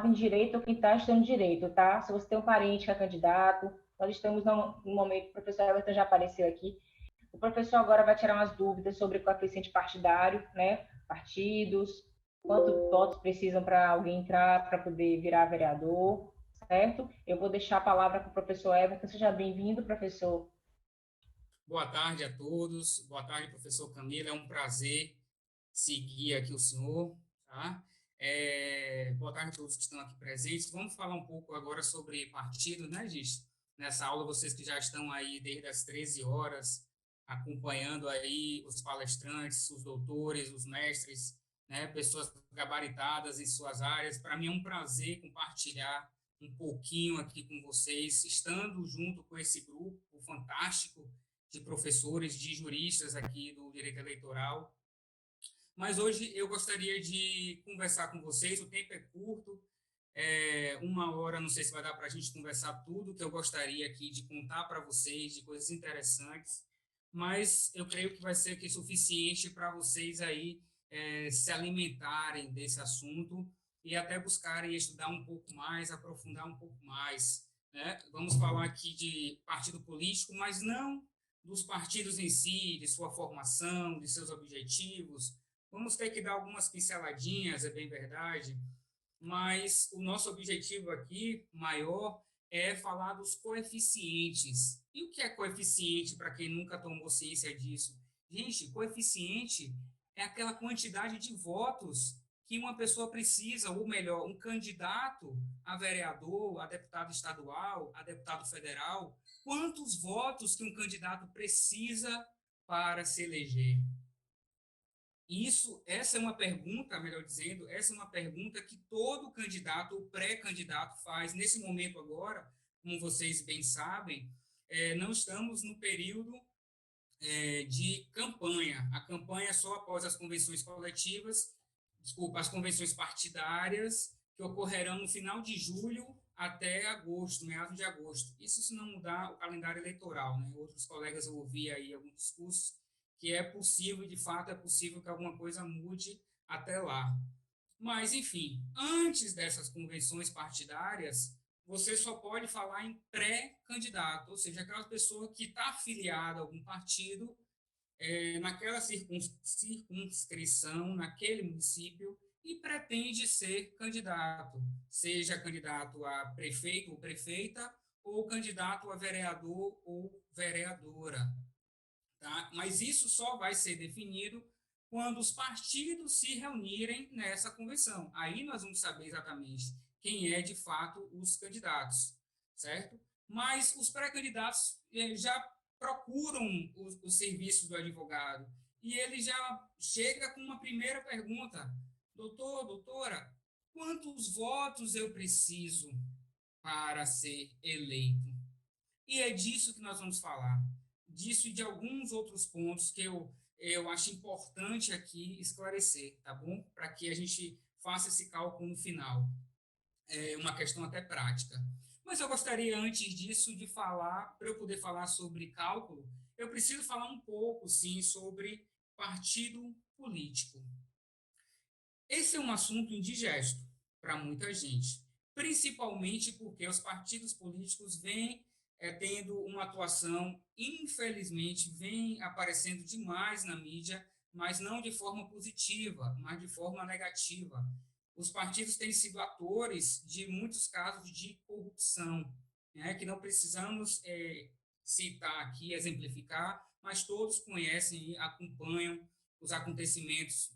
em direito ou quem está estudando direito, tá? Se você tem um parente que é candidato, nós estamos no momento, o professor Everton já apareceu aqui, o professor agora vai tirar umas dúvidas sobre o coeficiente partidário, né? Partidos, quantos votos precisam para alguém entrar para poder virar vereador, certo? Eu vou deixar a palavra para o professor Everton. Seja bem-vindo, professor. Boa tarde a todos. Boa tarde, professor Camilo. É um prazer seguir aqui o senhor, tá? Boa tarde a todos que estão aqui presentes. Vamos falar um pouco agora sobre partido, né, gente? Nessa aula, vocês que já estão aí desde as 13 horas, acompanhando aí os palestrantes, os doutores, os mestres, né, pessoas gabaritadas em suas áreas. Para mim é um prazer compartilhar um pouquinho aqui com vocês, estando junto com esse grupo fantástico de professores, de juristas aqui do direito eleitoral. Mas hoje eu gostaria de conversar com vocês, o tempo é curto, 1 hora, não sei se vai dar para a gente conversar tudo que eu gostaria aqui de contar para vocês, de coisas interessantes, mas eu creio que vai ser aqui suficiente para vocês aí se alimentarem desse assunto e até buscarem estudar um pouco mais, aprofundar um pouco mais, né? Vamos falar aqui de partido político, mas não dos partidos em si, de sua formação, de seus objetivos. Vamos ter que dar algumas pinceladinhas, é bem verdade, mas o nosso objetivo aqui maior é falar dos coeficientes. E o que é coeficiente, para quem nunca tomou ciência disso? Gente, coeficiente é aquela quantidade de votos que uma pessoa precisa, ou melhor, um candidato a vereador, a deputado estadual, a deputado federal, quantos votos que um candidato precisa para se eleger? Essa é uma pergunta, melhor dizendo, essa é uma pergunta que todo candidato ou pré-candidato faz. Nesse momento agora, como vocês bem sabem, não estamos no período de campanha. A campanha é só após as convenções coletivas, desculpa, as convenções partidárias, que ocorrerão no final de julho até agosto, meados de agosto. Isso se não mudar o calendário eleitoral, né? Outros colegas eu ouvi aí alguns discursos que é possível, de fato, é possível que alguma coisa mude até lá. Mas, enfim, antes dessas convenções partidárias, você só pode falar em pré-candidato, ou seja, aquela pessoa que está afiliada a algum partido naquela circunscrição, naquele município, e pretende ser candidato, seja candidato a prefeito ou prefeita, ou candidato a vereador ou vereadora. Tá? Mas isso só vai ser definido quando os partidos se reunirem nessa convenção. Aí nós vamos saber exatamente quem é de fato os candidatos, certo? Mas os pré-candidatos já procuram os serviços do advogado e ele já chega com uma primeira pergunta: doutor, doutora, quantos votos eu preciso para ser eleito? E é disso que nós vamos falar, disso e de alguns outros pontos que eu acho importante aqui esclarecer, tá bom? Para que a gente faça esse cálculo no final. É uma questão até prática. Mas eu gostaria, antes disso, de falar, para eu poder falar sobre cálculo, eu preciso falar um pouco, sim, sobre partido político. Esse é um assunto indigesto para muita gente, principalmente porque os partidos políticos vêm tendo uma atuação, infelizmente, vem aparecendo demais na mídia, mas não de forma positiva, mas de forma negativa. Os partidos têm sido atores de muitos casos de corrupção, né, que não precisamos citar aqui, exemplificar, mas todos conhecem e acompanham os acontecimentos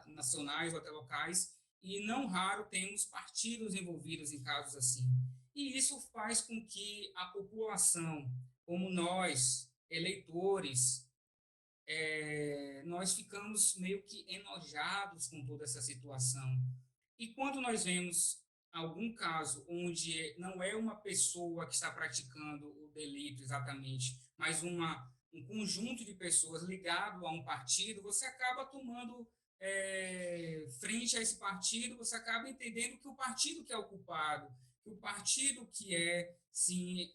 nacionais ou até locais, e não raro temos partidos envolvidos em casos assim. E isso faz com que a população, como nós, eleitores, nós ficamos meio que enojados com toda essa situação. E quando nós vemos algum caso onde não é uma pessoa que está praticando o delito exatamente, mas um conjunto de pessoas ligado a um partido, você acaba tomando frente a esse partido, você acaba entendendo que o partido que é o culpado, que o partido que é, sim,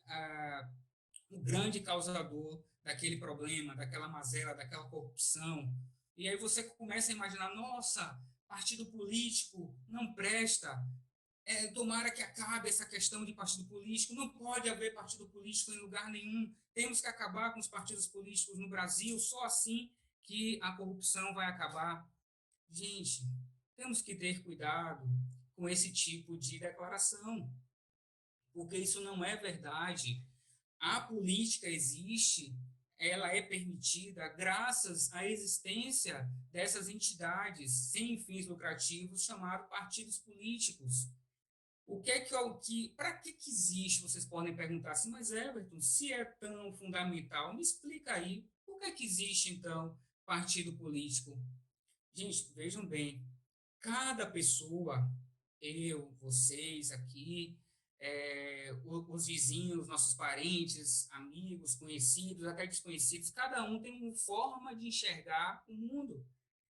o grande causador daquele problema, daquela mazela, daquela corrupção. E aí você começa a imaginar, nossa, partido político não presta, Tomara que acabe essa questão de partido político. Não pode haver partido político em lugar nenhum. Temos que acabar com os partidos políticos no Brasil. Só assim que a corrupção vai acabar. Gente, temos que ter cuidado com esse tipo de declaração, porque isso não é verdade. A política existe, ela é permitida graças à existência dessas entidades sem fins lucrativos chamadas partidos políticos. O que é que para que existe? Vocês podem perguntar assim, mas Everton, se é tão fundamental, me explica aí, por que existe então partido político? Gente, vejam bem, cada pessoa, eu, vocês aqui, os vizinhos, nossos parentes, amigos, conhecidos, até desconhecidos, cada um tem uma forma de enxergar o mundo.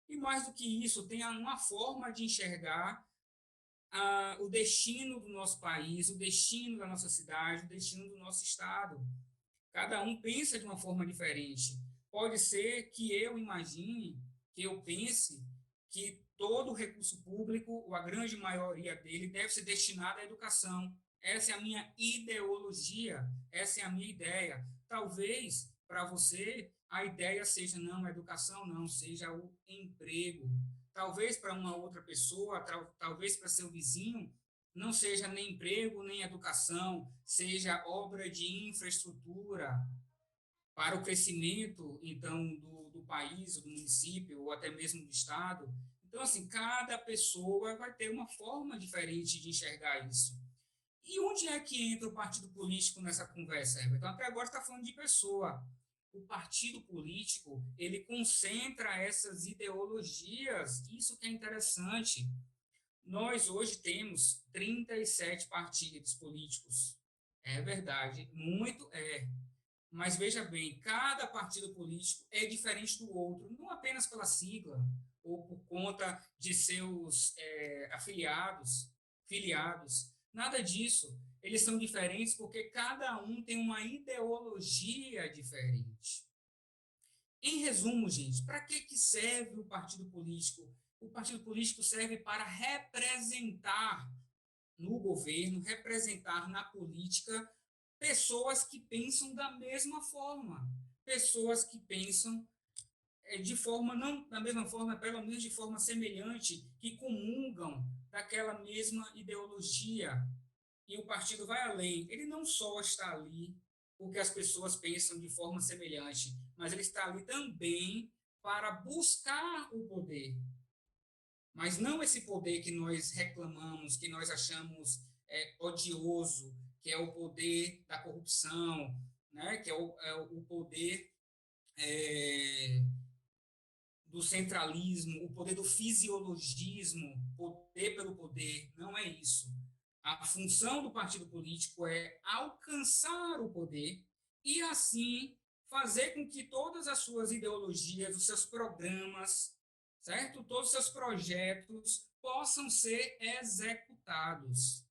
E mais do que isso, tem uma forma de enxergar o destino do nosso país, o destino da nossa cidade, o destino do nosso estado. Cada um pensa de uma forma diferente. Pode ser que eu imagine, que eu pense que todo o recurso público, ou a grande maioria dele, deve ser destinado à educação. Essa é a minha ideologia, essa é a minha ideia. Talvez, para você, a ideia seja não a educação, não, seja o emprego. Talvez para uma outra pessoa, talvez para seu vizinho, não seja nem emprego, nem educação, seja obra de infraestrutura para o crescimento, então, do país, do município, ou até mesmo do estado. Então, assim, cada pessoa vai ter uma forma diferente de enxergar isso. E onde é que entra o partido político nessa conversa, Everton? Até agora está falando de pessoa. O partido político, ele concentra essas ideologias, isso que é interessante. Nós hoje temos 37 partidos políticos. É verdade, muito é. Mas veja bem, cada partido político é diferente do outro, não apenas pela sigla ou por conta de seus afiliados, filiados. Nada disso. Eles são diferentes porque cada um tem uma ideologia diferente. Em resumo, gente, para que serve o partido político? O partido político serve para representar no governo, representar na política pessoas que pensam da mesma forma, pessoas que pensam de forma, não da mesma forma, pelo menos de forma semelhante, que comungam daquela mesma ideologia. E o partido vai além. Ele não só está ali porque as pessoas pensam de forma semelhante, mas ele está ali também para buscar o poder. Mas não esse poder que nós reclamamos, que nós achamos odioso, que é o poder da corrupção, né? Que é o poder é, do centralismo, o poder do fisiologismo, poder pelo poder. Não é isso. A função do partido político é alcançar o poder e, assim, fazer com que todas as suas ideologias, os seus programas, certo? Todos os seus projetos possam ser executados.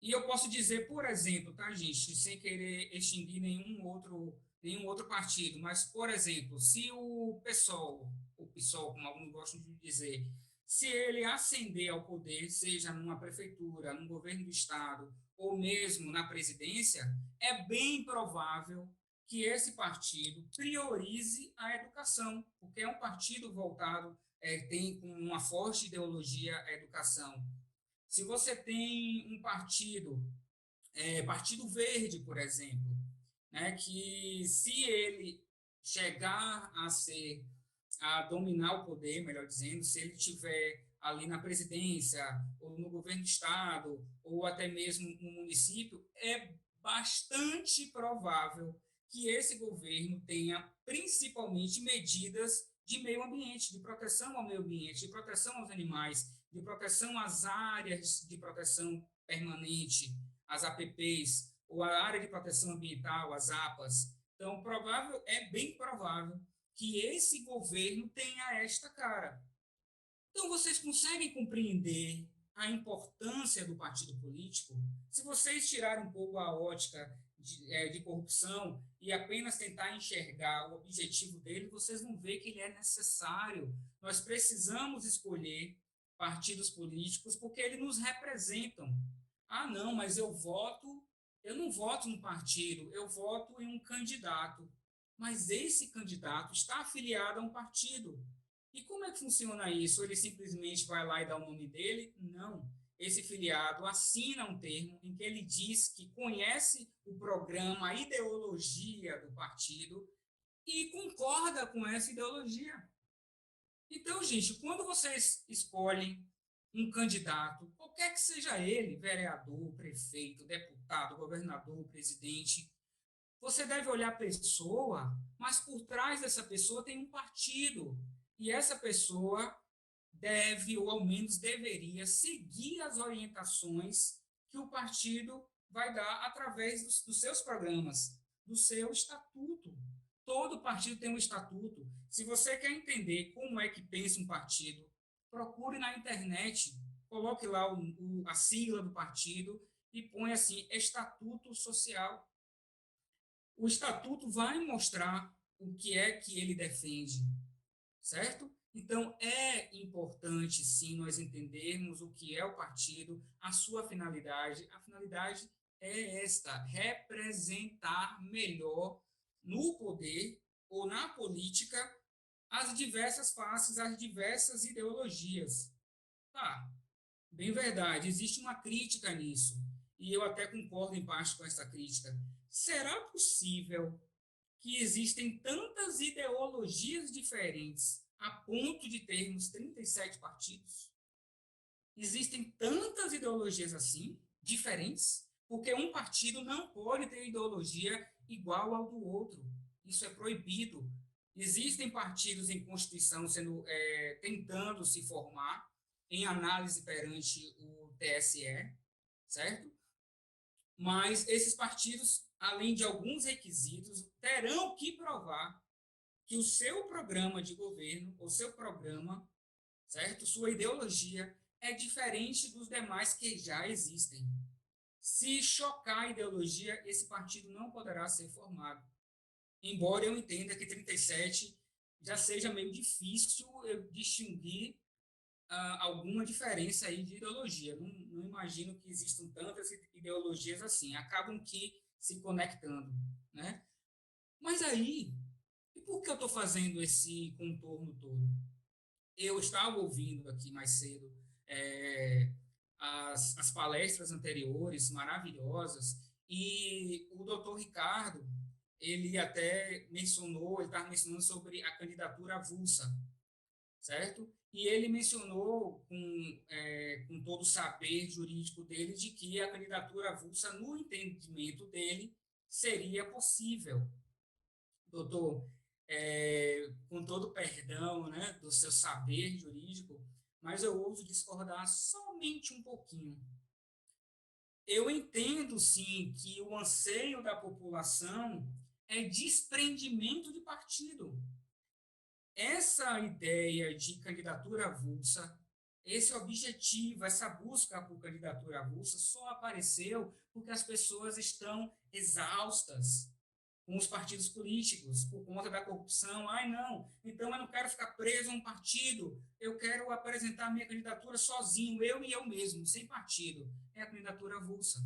E eu posso dizer, por exemplo, tá, gente, sem querer extinguir nenhum outro partido, mas, por exemplo, se o PSOL, como alguns gostam de dizer, se ele ascender ao poder, seja numa prefeitura, num governo do estado, ou mesmo na presidência, é bem provável que esse partido priorize a educação, porque é um partido voltado, tem uma forte ideologia a educação. Se você tem um partido, Partido Verde, por exemplo, né, que se ele chegar a dominar o poder, melhor dizendo, se ele tiver ali na presidência, ou no governo do estado, ou até mesmo no município, é bastante provável que esse governo tenha principalmente medidas de meio ambiente, de proteção ao meio ambiente, de proteção aos animais, de proteção às áreas de proteção permanente, as APPs, ou a área de proteção ambiental, as APAs. Então, bem provável que esse governo tenha esta cara. Então, vocês conseguem compreender a importância do partido político? Se vocês tirarem um pouco a ótica de corrupção e apenas tentar enxergar o objetivo dele, vocês vão ver que ele é necessário. Nós precisamos escolher partidos políticos porque eles nos representam. Ah, não, mas eu não voto no partido, eu voto em um candidato. Mas esse candidato está afiliado a um partido. E como é que funciona isso? Ele simplesmente vai lá e dá o nome dele? Não. Esse filiado assina um termo em que ele diz que conhece o programa, a ideologia do partido e concorda com essa ideologia. Então, gente, quando vocês escolhem um candidato, qualquer que seja ele, vereador, prefeito, deputado, governador, presidente, você deve olhar a pessoa, mas por trás dessa pessoa tem um partido. E essa pessoa deve, ou ao menos deveria, seguir as orientações que o partido vai dar através dos seus programas, do seu estatuto. Todo partido tem um estatuto. Se você quer entender como é que pensa um partido, procure na internet, coloque lá a sigla do partido e põe assim, Estatuto Social. O estatuto vai mostrar o que é que ele defende, certo? Então, é importante, sim, nós entendermos o que é o partido, a sua finalidade. A finalidade é esta: representar melhor no poder ou na política as diversas faces, as diversas ideologias. Tá, bem verdade, existe uma crítica nisso, e eu até concordo em parte com essa crítica. Será possível que existem tantas ideologias diferentes a ponto de termos 37 partidos? Existem tantas ideologias assim, diferentes, porque um partido não pode ter ideologia igual ao do outro. Isso é proibido. Existem partidos em Constituição tentando se formar em análise perante o TSE, certo? Mas esses partidos, além de alguns requisitos, terão que provar que o seu programa de governo, o seu programa, certo? Sua ideologia é diferente dos demais que já existem. Se chocar a ideologia, esse partido não poderá ser formado. Embora eu entenda que 37 já seja meio difícil eu distinguir alguma diferença aí de ideologia. Não imagino que existam tantas ideologias assim. Acabam que se conectando, né? Mas aí, e por que eu estou fazendo esse contorno todo? Eu estava ouvindo aqui mais cedo as palestras anteriores, maravilhosas, e o doutor Ricardo, ele até mencionou, ele estava mencionando sobre a candidatura avulsa, certo? E ele mencionou, com todo o saber jurídico dele, de que a candidatura avulsa, no entendimento dele, seria possível. Doutor, com todo o perdão, né, do seu saber jurídico, mas eu ouso discordar somente um pouquinho. Eu entendo, sim, que o anseio da população é desprendimento de partido. Essa ideia de candidatura avulsa, esse objetivo, essa busca por candidatura avulsa só apareceu porque as pessoas estão exaustas com os partidos políticos por conta da corrupção. Ai, não, então eu não quero ficar preso a um partido, eu quero apresentar minha candidatura sozinho, eu e eu mesmo, sem partido. É a candidatura avulsa.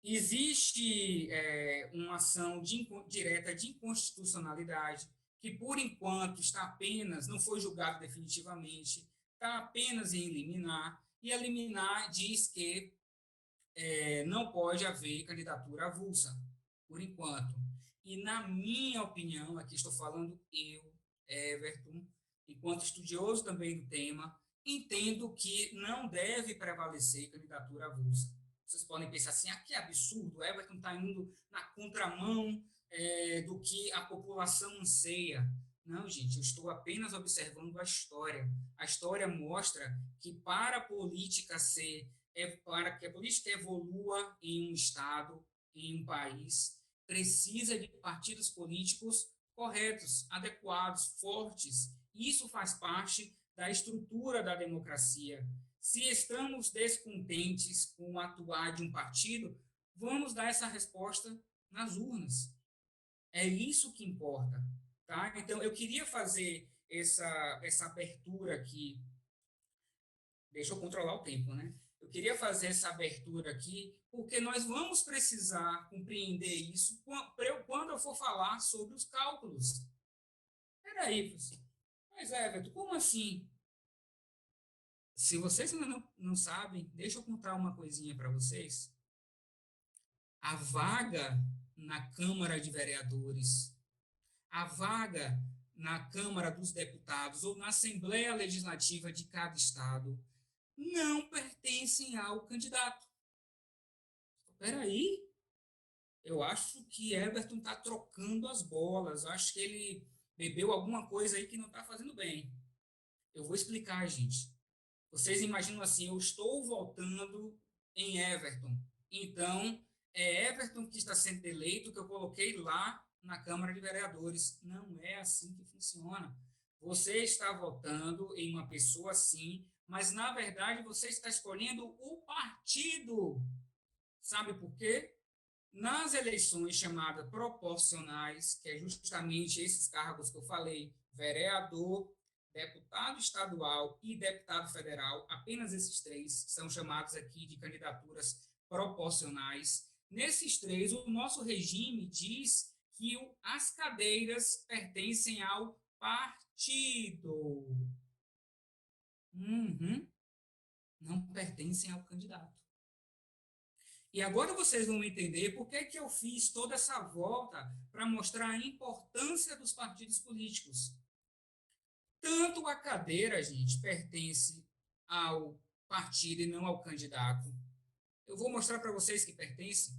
Existe uma ação direta de inconstitucionalidade, que por enquanto está apenas, não foi julgado definitivamente, está apenas em liminar, e a liminar diz que não pode haver candidatura avulsa, por enquanto. E na minha opinião, aqui estou falando eu, Everton, enquanto estudioso também do tema, entendo que não deve prevalecer candidatura avulsa. Vocês podem pensar assim, que absurdo, o Everton está indo na contramão do que a população anseia. Não, gente, eu estou apenas observando a história. A história mostra que para a política para que a política evolua em um Estado, em um país, precisa de partidos políticos corretos, adequados, fortes. Isso faz parte da estrutura da democracia. Se estamos descontentes com o atuar de um partido, vamos dar essa resposta nas urnas. É isso que importa. Tá? Então, eu queria fazer essa abertura aqui Deixa eu controlar o tempo, né? Eu queria fazer essa abertura aqui, porque nós vamos precisar compreender isso quando eu for falar sobre os cálculos. Peraí, professor. Mas, Everton, como assim? Se vocês não sabem, deixa eu contar uma coisinha para vocês. A vaga na Câmara de Vereadores, a vaga na Câmara dos Deputados ou na Assembleia Legislativa de cada estado não pertencem ao candidato. Peraí, eu acho que Everton está trocando as bolas. Eu acho que ele bebeu alguma coisa aí que não está fazendo bem. Eu vou explicar, gente. Vocês imaginam assim, eu estou votando em Everton. Então, é Everton que está sendo eleito, que eu coloquei lá na Câmara de Vereadores. Não é assim que funciona. Você está votando em uma pessoa sim, mas na verdade você está escolhendo o partido. Sabe por quê? Nas eleições chamadas proporcionais, que é justamente esses cargos que eu falei, vereador, deputado estadual e deputado federal, apenas esses três são chamados aqui de candidaturas proporcionais. Nesses três, o nosso regime diz que as cadeiras pertencem ao partido. Uhum, não pertencem ao candidato. E agora vocês vão entender por que eu fiz toda essa volta para mostrar a importância dos partidos políticos. Tanto a cadeira, gente, pertence ao partido e não ao candidato. Eu vou mostrar para vocês que pertence.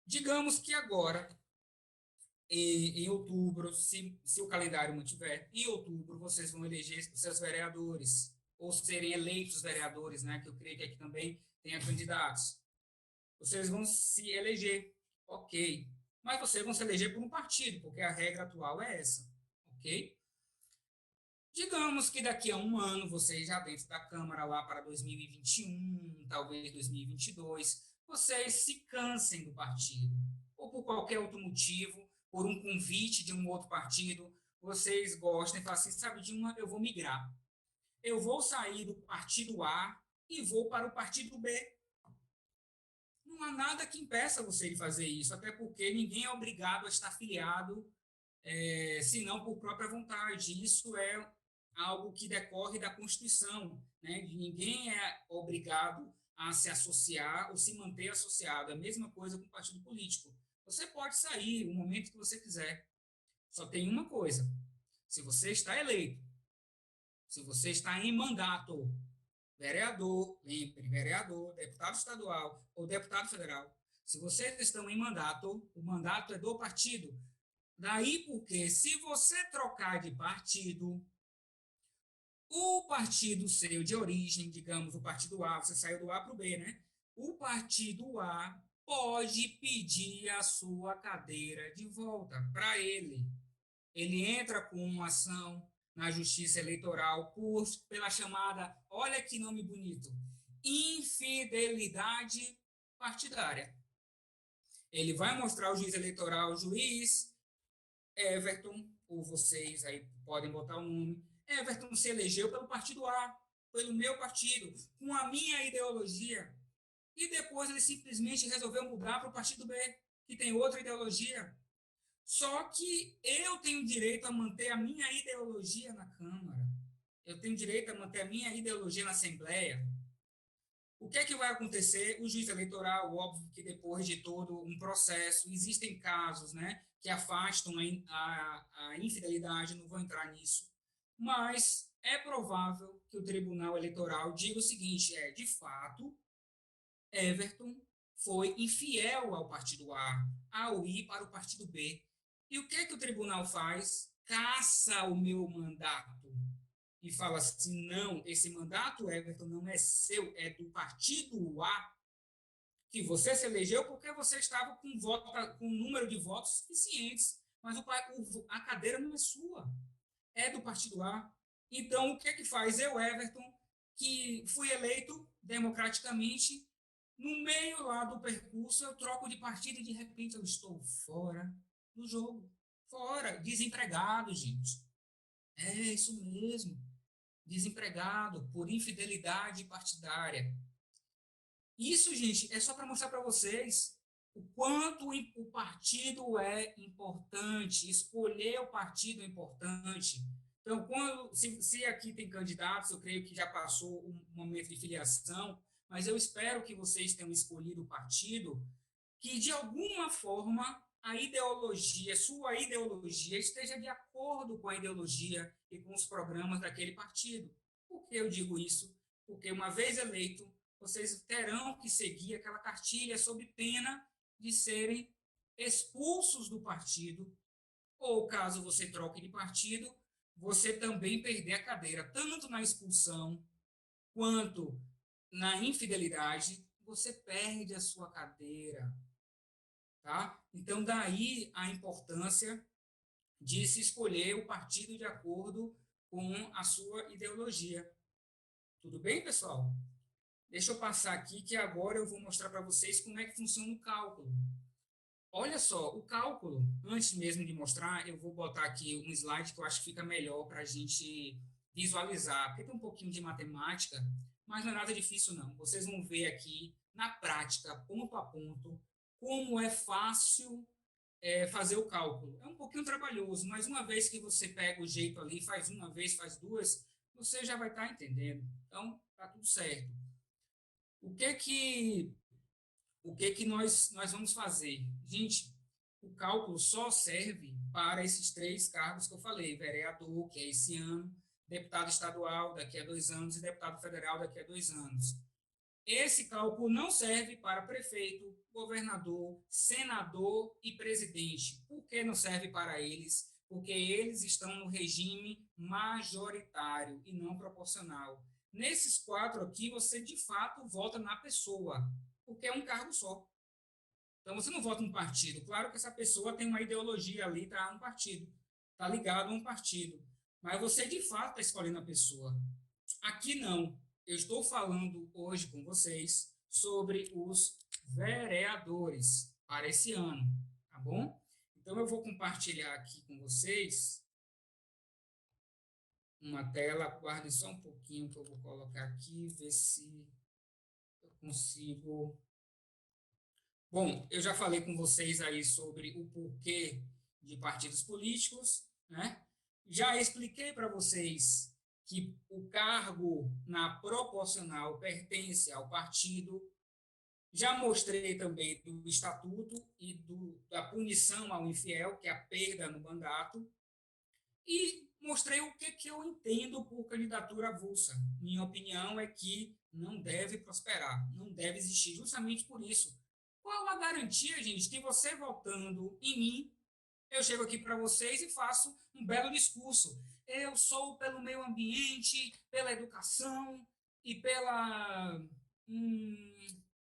Digamos que agora, em outubro, se o calendário mantiver, em outubro vocês vão eleger os seus vereadores, ou serem eleitos vereadores, né? Que eu creio que aqui também tenha candidatos. Vocês vão se eleger, ok. Mas vocês vão se eleger por um partido, porque a regra atual é essa, ok? Digamos que daqui a um ano, vocês já dentro da Câmara lá para 2021, talvez 2022, vocês se cansem do partido, ou por qualquer outro motivo, por um convite de um outro partido, vocês gostem e falam assim, sabe de uma, eu vou migrar. Eu vou sair do partido A e vou para o partido B. Não há nada que impeça você de fazer isso, até porque ninguém é obrigado a estar filiado, senão por própria vontade. Isso é algo que decorre da Constituição, né? Ninguém é obrigado a se associar ou se manter associado. É a mesma coisa com o partido político. Você pode sair no momento que você quiser. Só tem uma coisa: se você está eleito, se você está em mandato, vereador, lembre, vereador, deputado estadual ou deputado federal, se vocês estão em mandato, o mandato é do partido. Daí porque, se você trocar de partido, o partido seu de origem, digamos, o partido A, você saiu do A para o B, né? O partido A pode pedir a sua cadeira de volta para ele. Ele entra com uma ação na Justiça Eleitoral pela chamada, olha que nome bonito, infidelidade partidária. Ele vai mostrar ao juiz eleitoral, juiz Everton, ou vocês aí podem botar o nome, Everton se elegeu pelo partido A, pelo meu partido, com a minha ideologia, e depois ele simplesmente resolveu mudar para o partido B, que tem outra ideologia. Só que eu tenho direito a manter a minha ideologia na Câmara. Eu tenho direito a manter a minha ideologia na Assembleia. O que é que vai acontecer? O juiz eleitoral, óbvio que depois de todo um processo, existem casos, né, que afastam a infidelidade, não vou entrar nisso, mas é provável que o Tribunal Eleitoral diga o seguinte, de fato, Everton foi infiel ao partido A, ao ir para o partido B. E o que é que o tribunal faz? Caça o meu mandato. E fala assim, não, esse mandato, Everton, não é seu, é do partido A, que você se elegeu porque você estava com um número de votos suficientes, mas a cadeira não é sua, é do partido A. Então, o que é que faz? Eu, Everton, que fui eleito democraticamente, no meio lá do percurso, eu troco de partido e de repente eu estou fora do jogo. Fora, desempregado, gente. É isso mesmo. desempregado por infidelidade partidária. Isso, gente, é só para mostrar para vocês o quanto o partido é importante, escolher o partido é importante. Então, se aqui tem candidatos, eu creio que já passou um momento de filiação, mas eu espero que vocês tenham escolhido o partido que, de alguma forma, a ideologia, sua ideologia, esteja de acordo com a ideologia e com os programas daquele partido. Por que eu digo isso? Porque, uma vez eleito, vocês terão que seguir aquela cartilha sob pena de serem expulsos do partido, ou caso você troque de partido, você também perder a cadeira, tanto na expulsão quanto na infidelidade, você perde a sua cadeira, tá? Então, daí a importância de se escolher o partido de acordo com a sua ideologia. Tudo bem, pessoal? Deixa eu passar aqui que agora eu vou mostrar para vocês como é que funciona o cálculo. Olha só, o cálculo, antes mesmo de mostrar, eu vou botar aqui um slide que eu acho que fica melhor para a gente visualizar, porque tem um pouquinho de matemática, mas não é nada difícil não. Vocês vão ver aqui, na prática, ponto a ponto, como é fácil fazer o cálculo. É um pouquinho trabalhoso, mas uma vez que você pega o jeito ali, faz uma vez, faz duas, você já vai estar entendendo. Então, tá tudo certo. O que que nós vamos fazer? Gente, o cálculo só serve para esses três cargos que eu falei: vereador, que é esse ano, deputado estadual, daqui a 2 anos, e deputado federal, daqui a 2 anos. Esse cálculo não serve para prefeito, governador, senador e presidente. Por que não serve para eles? Porque eles estão no regime majoritário e não proporcional. Nesses quatro aqui, você de fato vota na pessoa, porque é um cargo só. Então, você não vota no partido. Claro que essa pessoa tem uma ideologia ali, está no partido, está ligado a um partido. Mas você de fato está escolhendo a pessoa. Aqui não. Eu estou falando hoje com vocês sobre os vereadores para esse ano, tá bom? Então, eu vou compartilhar aqui com vocês uma tela. Aguardem só um pouquinho que eu vou colocar aqui, ver se eu consigo. Bom, eu já falei com vocês aí sobre o porquê de partidos políticos, né? Já expliquei para vocês que o cargo na proporcional pertence ao partido. Já mostrei também do estatuto e da punição ao infiel, que é a perda no mandato. E mostrei o que eu entendo por candidatura avulsa. Minha opinião é que não deve prosperar, não deve existir, justamente por isso. Qual a garantia, gente, que você votando em mim, eu chego aqui para vocês e faço um belo discurso? Eu sou pelo meio ambiente, pela educação e pela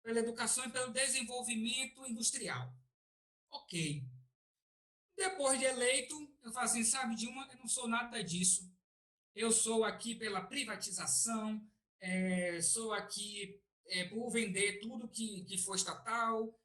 educação e pelo desenvolvimento industrial. Ok. Depois de eleito, eu falo assim, sabe, Dilma, eu não sou nada disso. Eu sou aqui pela privatização, sou aqui por vender tudo que for estatal,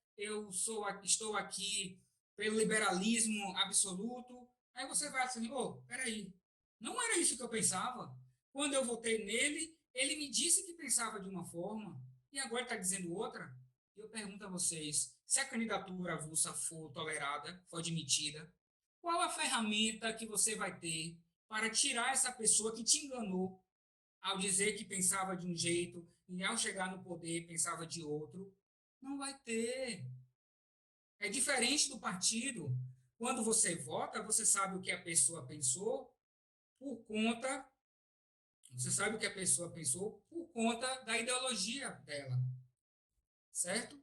estou aqui pelo liberalismo absoluto. Aí você vai assim, peraí, não era isso que eu pensava. Quando eu votei nele, ele me disse que pensava de uma forma e agora está dizendo outra. Eu pergunto a vocês, se a candidatura avulsa for tolerada, for admitida, qual a ferramenta que você vai ter para tirar essa pessoa que te enganou ao dizer que pensava de um jeito e ao chegar no poder pensava de outro? Não vai ter. É diferente do partido. Quando você vota, você sabe o que a pessoa pensou por conta, você sabe o que a pessoa pensou por conta da ideologia dela, certo?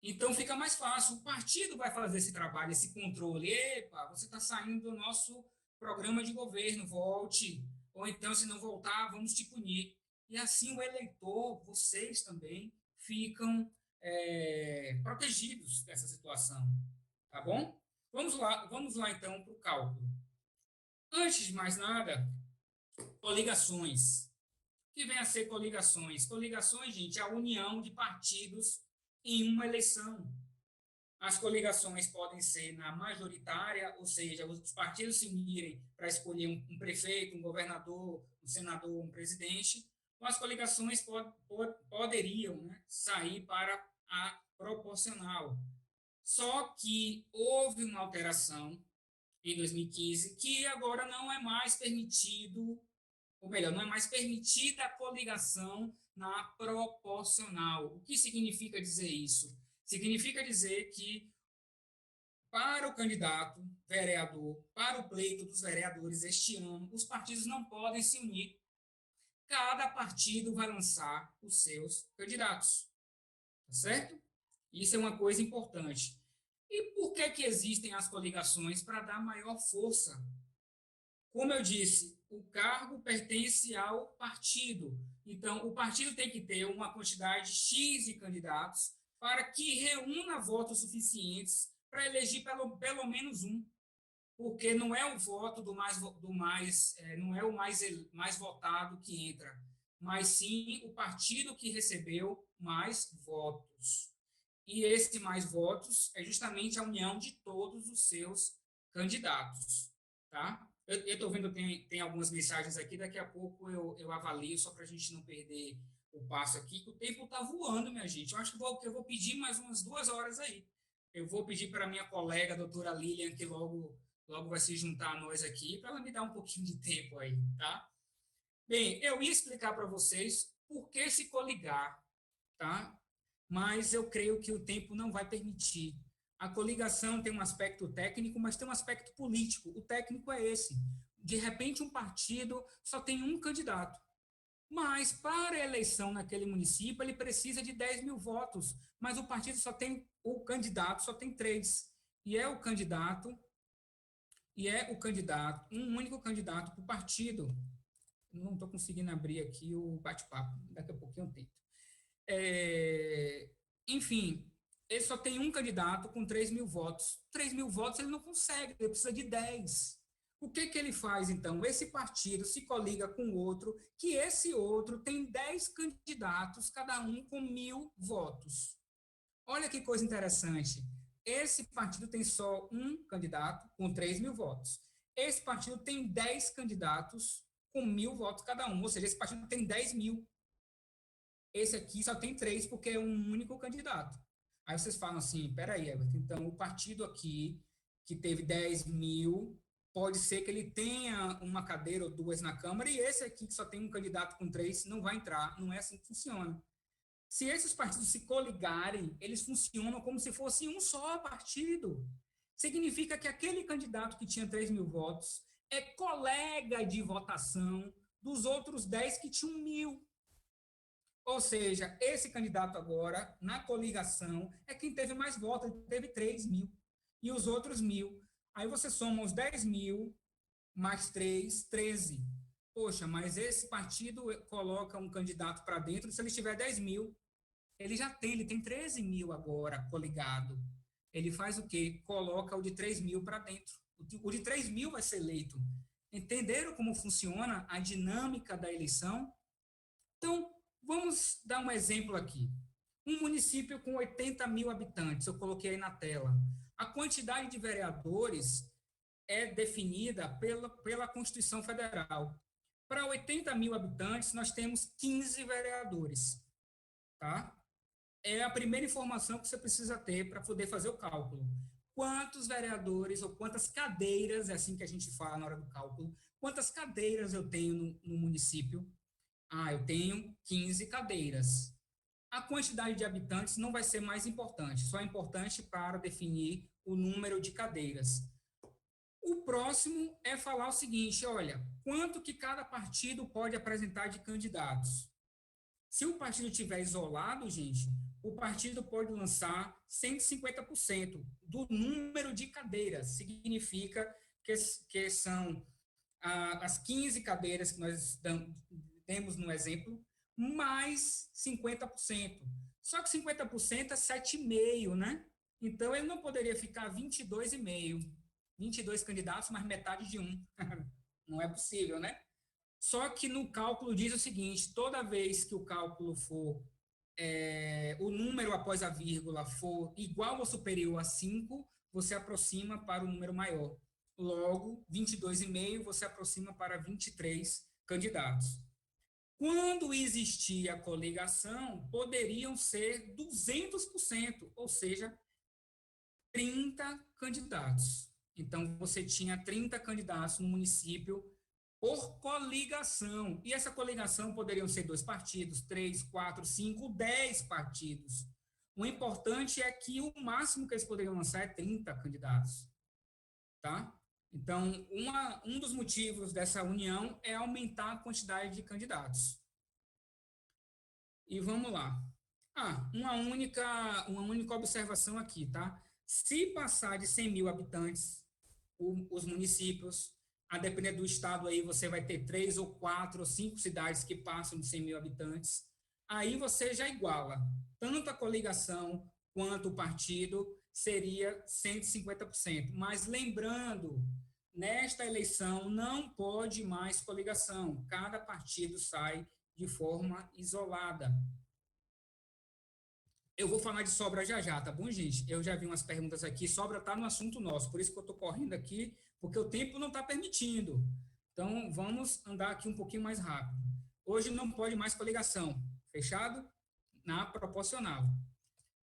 Então fica mais fácil. O partido vai fazer esse trabalho, esse controle. Epa, você está saindo do nosso programa de governo, volte. Ou então, se não voltar, vamos te punir. E assim o eleitor, vocês também, ficam protegidos dessa situação. Tá bom? Vamos lá então para o cálculo. Antes de mais nada, coligações. O que vem a ser coligações? Coligações, gente, é a união de partidos em uma eleição. As coligações podem ser na majoritária, ou seja, os partidos se unirem para escolher um prefeito, um governador, um senador ou um presidente, as coligações poderiam, né, sair para a proporcional. Só que houve uma alteração em 2015 que agora não é mais permitido, ou melhor, não é mais permitida a coligação na proporcional. O que significa dizer isso? Significa dizer que para o candidato vereador, para o pleito dos vereadores este ano, os partidos não podem se unir. Cada partido vai lançar os seus candidatos, tá certo? Isso é uma coisa importante. E por que que existem as coligações? Para dar maior força. Como eu disse, o cargo pertence ao partido. Então, o partido tem que ter uma quantidade X de candidatos para que reúna votos suficientes para eleger pelo menos um, porque não é o voto não é o mais votado que entra, mas sim o partido que recebeu mais votos. E esse mais votos é justamente a união de todos os seus candidatos, tá? Eu estou vendo, tem algumas mensagens aqui, daqui a pouco eu avalio, só para a gente não perder o passo aqui, que o tempo está voando, minha gente. Eu acho que eu vou pedir mais umas 2 horas aí. Eu vou pedir para a minha colega, a doutora Lilian, que logo vai se juntar a nós aqui, para ela me dar um pouquinho de tempo aí, tá? Bem, eu ia explicar para vocês por que se coligar, tá? Mas eu creio que o tempo não vai permitir. A coligação tem um aspecto técnico, mas tem um aspecto político. O técnico é esse. De repente, um partido só tem um candidato. Mas, para a eleição naquele município, ele precisa de 10 mil votos. Mas o candidato só tem 3. E é o candidato, um único candidato para o partido. Não estou conseguindo abrir aqui o bate-papo. Daqui a pouquinho eu tento. Enfim, ele só tem um candidato com 3 mil votos. 3 mil votos ele não consegue, ele precisa de 10. O que ele faz, então? Esse partido se coliga com outro, que esse outro tem 10 candidatos, cada um com 1.000 votos. Olha que coisa interessante. Esse partido tem só um candidato com 3 mil votos. Esse partido tem 10 candidatos com 1.000 votos cada um, ou seja, esse partido tem 10 mil. Esse aqui só tem 3 porque é um único candidato. Aí vocês falam assim, peraí, Everton, então o partido aqui, que teve 10 mil, pode ser que ele tenha uma cadeira ou 2 na Câmara, e esse aqui, que só tem um candidato com 3, não vai entrar. Não é assim que funciona. Se esses partidos se coligarem, eles funcionam como se fosse um só partido. Significa que aquele candidato que tinha 3 mil votos é colega de votação dos outros 10 que tinham 1.000. Ou seja, esse candidato agora, na coligação, é quem teve mais votos, ele teve 3 mil. E os outros 1.000. Aí você soma os 10 mil, mais 3, 13. Poxa, mas esse partido coloca um candidato para dentro, se ele tiver 10 mil, ele tem 13 mil agora coligado. Ele faz o quê? Coloca o de 3 mil para dentro. O de 3 mil vai ser eleito. Entenderam como funciona a dinâmica da eleição? Então, vamos dar um exemplo aqui. Um município com 80 mil habitantes, eu coloquei aí na tela. A quantidade de vereadores é definida pela Constituição Federal. Para 80 mil habitantes, nós temos 15 vereadores. Tá? É a primeira informação que você precisa ter para poder fazer o cálculo. Quantos vereadores ou quantas cadeiras, é assim que a gente fala na hora do cálculo, quantas cadeiras eu tenho no município? Eu tenho 15 cadeiras. A quantidade de habitantes não vai ser mais importante, só é importante para definir o número de cadeiras. O próximo é falar o seguinte, olha, quanto que cada partido pode apresentar de candidatos? Se o partido estiver isolado, gente, o partido pode lançar 150% do número de cadeiras. Significa que são as 15 cadeiras que nós temos no exemplo, mais 50%. Só que 50% é 7,5%, né? Então, ele não poderia ficar 22,5%. 22 candidatos, mas metade de um. Não é possível, né? Só que no cálculo diz o seguinte, toda vez que o cálculo for, o número após a vírgula for igual ou superior a 5, você aproxima para o número maior. Logo, 22,5 você aproxima para 23 candidatos. Quando existia coligação, poderiam ser 200%, ou seja, 30 candidatos. Então, você tinha 30 candidatos no município por coligação. E essa coligação poderiam ser 2 partidos, 3, 4, 5, 10 partidos. O importante é que o máximo que eles poderiam lançar é 30 candidatos. Tá? Então, um dos motivos dessa união é aumentar a quantidade de candidatos. E vamos lá. Uma única observação aqui, tá? Se passar de 100 mil habitantes, os municípios, a depender do estado aí, você vai ter 3 ou 4 ou 5 cidades que passam de 100 mil habitantes. Aí você já iguala. Tanto a coligação quanto o partido seria 150%. Mas lembrando, nesta eleição não pode mais coligação. Cada partido sai de forma isolada. Eu vou falar de Sobra já, tá bom, gente? Eu já vi umas perguntas aqui. Sobra está no assunto nosso, por isso que eu estou correndo aqui, porque o tempo não está permitindo. Então, vamos andar aqui um pouquinho mais rápido. Hoje não pode mais coligação. Fechado? Na proporcional.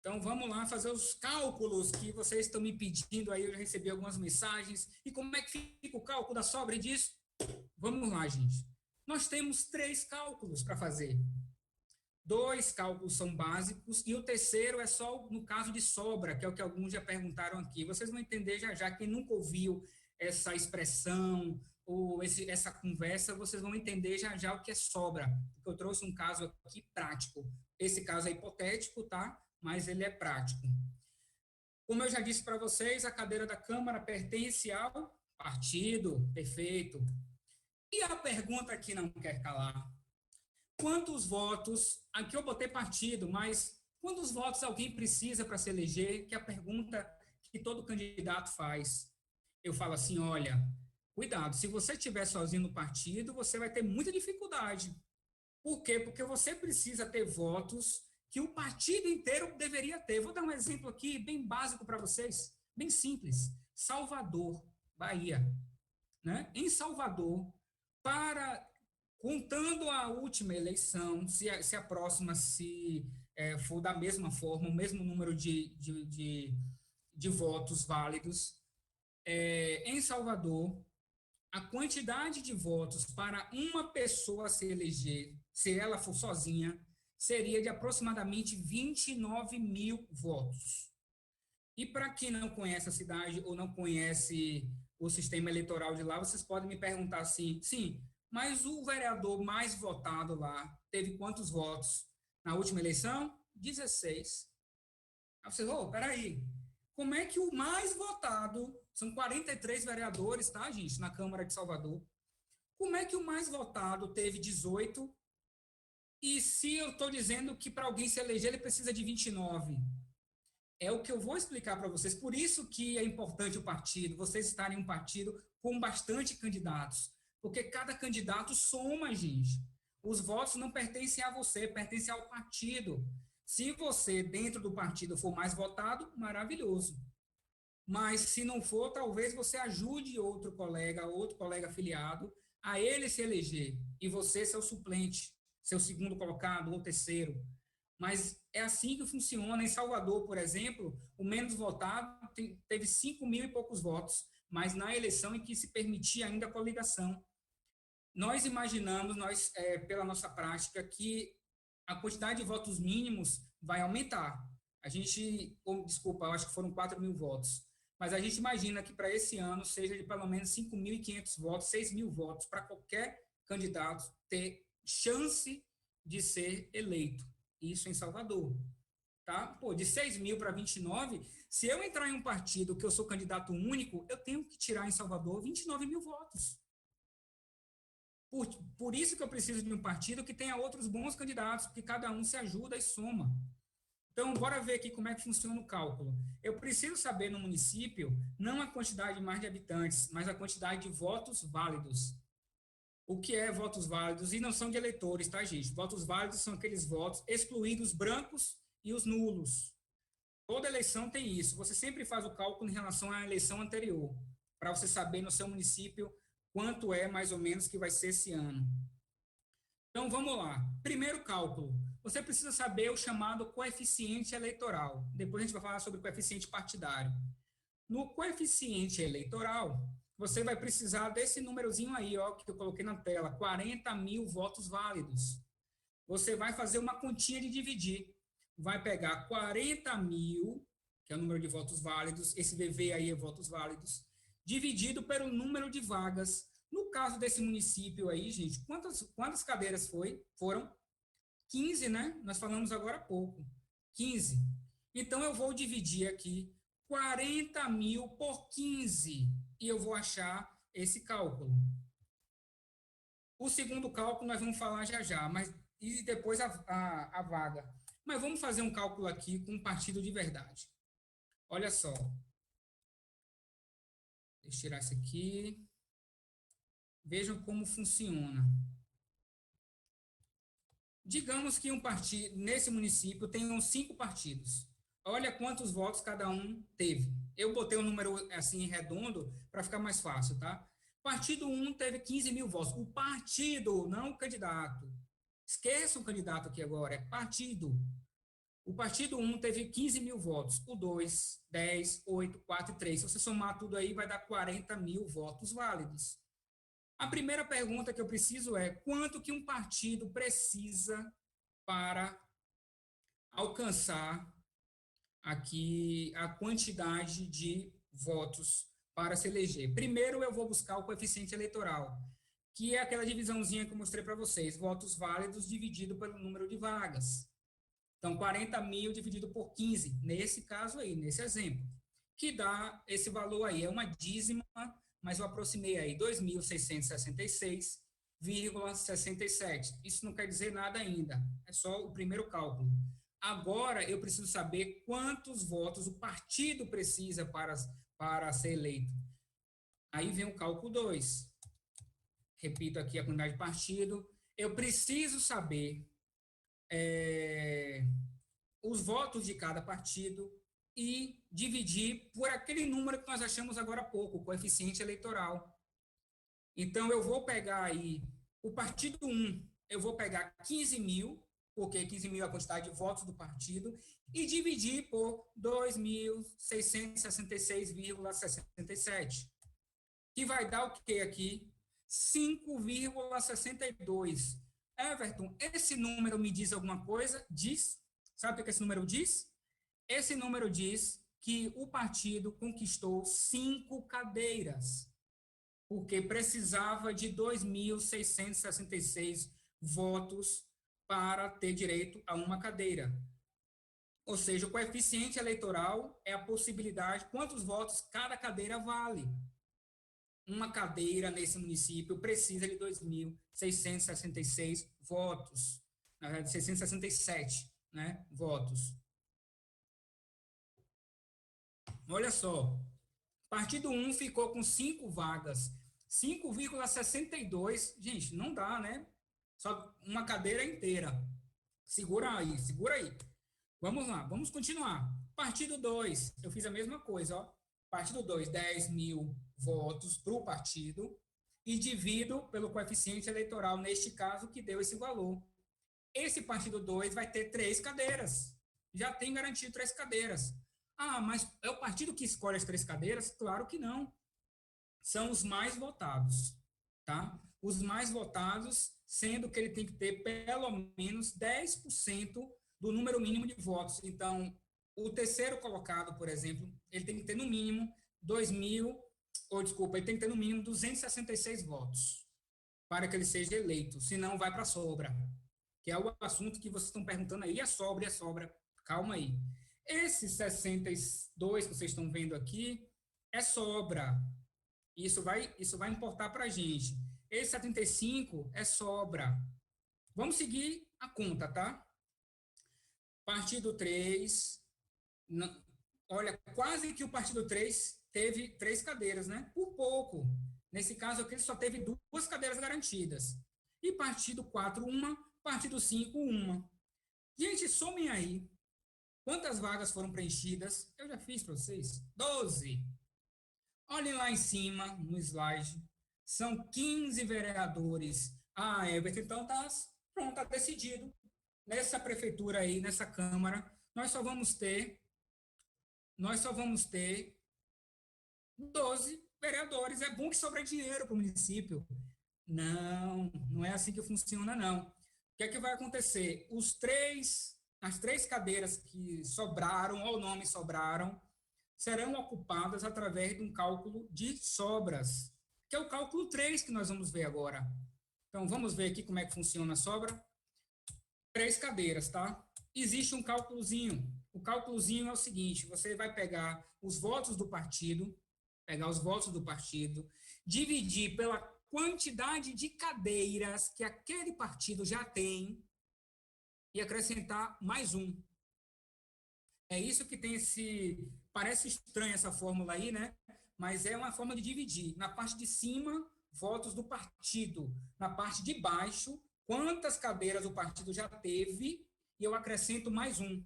Então, vamos lá fazer os cálculos que vocês estão me pedindo aí. Eu já recebi algumas mensagens. E como é que fica o cálculo da sobra disso? Vamos lá, gente. Nós temos 3 cálculos para fazer. 2 cálculos são básicos e o terceiro é só no caso de sobra, que é o que alguns já perguntaram aqui. Vocês vão entender já, quem nunca ouviu essa expressão ou essa conversa, vocês vão entender já o que é sobra, porque eu trouxe um caso aqui prático. Esse caso é hipotético, tá? Mas ele é prático. Como eu já disse para vocês, a cadeira da Câmara pertence ao partido, perfeito. E a pergunta que não quer calar: quantos votos, aqui eu botei partido, mas quantos votos alguém precisa para se eleger, que é a pergunta que todo candidato faz. Eu falo assim, olha, cuidado, se você estiver sozinho no partido, você vai ter muita dificuldade. Por quê? Porque você precisa ter votos que o partido inteiro deveria ter. Vou dar um exemplo aqui bem básico para vocês, bem simples. Salvador, Bahia. Né? Em Salvador, contando a última eleição, se a próxima for da mesma forma, o mesmo número de votos válidos, em Salvador, a quantidade de votos para uma pessoa se eleger, se ela for sozinha, seria de aproximadamente 29 mil votos. E para quem não conhece a cidade ou não conhece o sistema eleitoral de lá, vocês podem me perguntar assim, sim, mas o vereador mais votado lá teve quantos votos na última eleição? 16. Aí vocês, peraí, como é que o mais votado, são 43 vereadores, tá, gente, na Câmara de Salvador, como é que o mais votado teve 18? E se eu estou dizendo que para alguém se eleger ele precisa de 29? É o que eu vou explicar para vocês. Por isso que é importante o partido, vocês estarem em um partido com bastante candidatos. Porque cada candidato soma, gente. Os votos não pertencem a você, pertencem ao partido. Se você, dentro do partido, for mais votado, maravilhoso. Mas, se não for, talvez você ajude outro colega afiliado, a ele se eleger. E você, seu suplente, seu segundo colocado ou terceiro. Mas é assim que funciona. Em Salvador, por exemplo, o menos votado teve 5 mil e poucos votos, mas na eleição em que se permitia ainda a coligação. Nós imaginamos, pela nossa prática, que a quantidade de votos mínimos vai aumentar. Eu acho que foram 4 mil votos. Mas a gente imagina que para esse ano seja de pelo menos 5.500 votos, 6 mil votos, para qualquer candidato ter chance de ser eleito. Isso em Salvador. Tá? De 6 mil para 29, se eu entrar em um partido que eu sou candidato único, eu tenho que tirar em Salvador 29 mil votos. Por isso que eu preciso de um partido que tenha outros bons candidatos, porque cada um se ajuda e soma. Então, bora ver aqui como é que funciona o cálculo. Eu preciso saber no município, não a quantidade mais de habitantes, mas a quantidade de votos válidos. O que é votos válidos? E não são de eleitores, tá, gente? Votos válidos são aqueles votos excluídos os brancos e os nulos. Toda eleição tem isso. Você sempre faz o cálculo em relação à eleição anterior, para você saber no seu município quanto é mais ou menos que vai ser esse ano. Então, vamos lá. Primeiro cálculo. Você precisa saber o chamado coeficiente eleitoral. Depois a gente vai falar sobre o coeficiente partidário. No coeficiente eleitoral, você vai precisar desse númerozinho aí, ó, que eu coloquei na tela, 40 mil votos válidos. Você vai fazer uma continha de dividir. Vai pegar 40 mil, que é o número de votos válidos, esse VV aí é votos válidos, dividido pelo número de vagas. No caso desse município aí, gente, quantas cadeiras foram? 15, né? Nós falamos agora há pouco. 15. Então, eu vou dividir aqui 40 mil por 15 e eu vou achar esse cálculo. O segundo cálculo nós vamos falar já, mas e depois a vaga. Mas vamos fazer um cálculo aqui com um partido de verdade. Olha só. Deixa eu tirar isso aqui. Vejam como funciona. Digamos que um partido, nesse município, tenham 5 partidos. Olha quantos votos cada um teve. Eu botei um número assim redondo para ficar mais fácil, tá? Partido 1 teve 15 mil votos. O partido, não o candidato. Esqueça o candidato aqui agora, é partido. O partido 1 teve 15 mil votos. O 2, 10, 8, 4 e 3. Se você somar tudo aí, vai dar 40 mil votos válidos. A primeira pergunta que eu preciso é quanto que um partido precisa para alcançar aqui a quantidade de votos para se eleger. Primeiro eu vou buscar o coeficiente eleitoral, que é aquela divisãozinha que eu mostrei para vocês, votos válidos dividido pelo número de vagas. Então, 40 mil dividido por 15, nesse caso aí, nesse exemplo, que dá esse valor aí, é uma dízima, mas eu aproximei aí 2.666,67. Isso não quer dizer nada ainda, é só o primeiro cálculo. Agora, eu preciso saber quantos votos o partido precisa para ser eleito. Aí vem o cálculo 2. Repito aqui a quantidade de partido. Eu preciso saber os votos de cada partido e dividir por aquele número que nós achamos agora há pouco, o coeficiente eleitoral. Então, eu vou pegar aí o partido 1, eu vou pegar 15 mil, porque 15 mil é a quantidade de votos do partido, e dividir por 2.666,67, que vai dar o que aqui? 5,62. Everton, esse número me diz alguma coisa? Diz. Sabe o que esse número diz? Esse número diz que o partido conquistou 5 cadeiras, porque precisava de 2.666 votos para ter direito a uma cadeira. Ou seja, o coeficiente eleitoral é a possibilidade, quantos votos cada cadeira vale. Uma cadeira nesse município precisa de 2.666 votos, na verdade, 667, né, votos. Olha só, partido 1 ficou com 5 vagas, 5,62, gente, não dá, né? Só uma cadeira inteira. Segura aí, segura aí. Vamos lá, vamos continuar. Partido 2, eu fiz a mesma coisa, ó. Partido 2, 10 mil votos para o partido e divido pelo coeficiente eleitoral, neste caso, que deu esse valor. Esse partido 2 vai ter 3 cadeiras. Já tem garantido 3 cadeiras. Ah, mas é o partido que escolhe as 3 cadeiras? Claro que não. São os mais votados, tá? Os mais votados, sendo que ele tem que ter pelo menos 10% do número mínimo de votos. Então, o terceiro colocado, por exemplo, ele tem que ter no mínimo ele tem que ter no mínimo 266 votos para que ele seja eleito, senão vai para a sobra, que é o assunto que vocês estão perguntando aí, e a sobra, calma aí. Esse 62 que vocês estão vendo aqui é sobra, isso vai importar para a gente. Esse 75 é sobra. Vamos seguir a conta, tá? Partido 3, olha, quase que o partido 3 teve 3 cadeiras, né? Por pouco. Nesse caso aqui, ele só teve 2 cadeiras garantidas. E partido 4, uma. Partido 5, uma. Gente, somem aí. Quantas vagas foram preenchidas? Eu já fiz para vocês. 12. Olhem lá em cima, no slide. São 15 vereadores. Ah, Everton, então pronto, está decidido. Nessa prefeitura aí, nessa Câmara, nós só vamos ter 12 vereadores. É bom que sobra dinheiro para o município. Não, não é assim que funciona, não. O que é que vai acontecer? As três cadeiras que sobraram, ao nome sobraram, serão ocupadas através de um cálculo de sobras, que é o cálculo 3 que nós vamos ver agora. Então, vamos ver aqui como é que funciona a sobra. 3 cadeiras, tá? Existe um cálculozinho. O cálculozinho é o seguinte: você vai pegar os votos do partido, dividir pela quantidade de cadeiras que aquele partido já tem e acrescentar mais um. É isso que tem esse... Parece estranha essa fórmula aí, né? Mas é uma forma de dividir. Na parte de cima, votos do partido. Na parte de baixo, quantas cadeiras o partido já teve e eu acrescento mais um.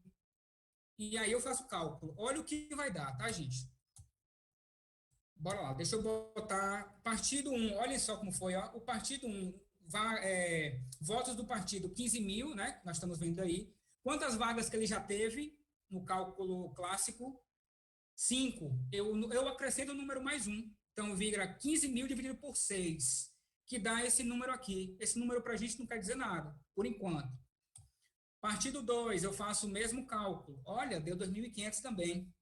E aí eu faço o cálculo. Olha o que vai dar, tá, gente? Bora lá, deixa eu botar partido 1, olha só como foi, ó. O partido 1, votos do partido 15 mil, né? Nós estamos vendo aí. Quantas vagas que ele já teve no cálculo clássico? 5. Eu acrescento o número mais 1. Então, vira 15 mil dividido por 6, que dá esse número aqui. Esse número para a gente não quer dizer nada, por enquanto. Partido 2, eu faço o mesmo cálculo. Olha, deu 2.500 também.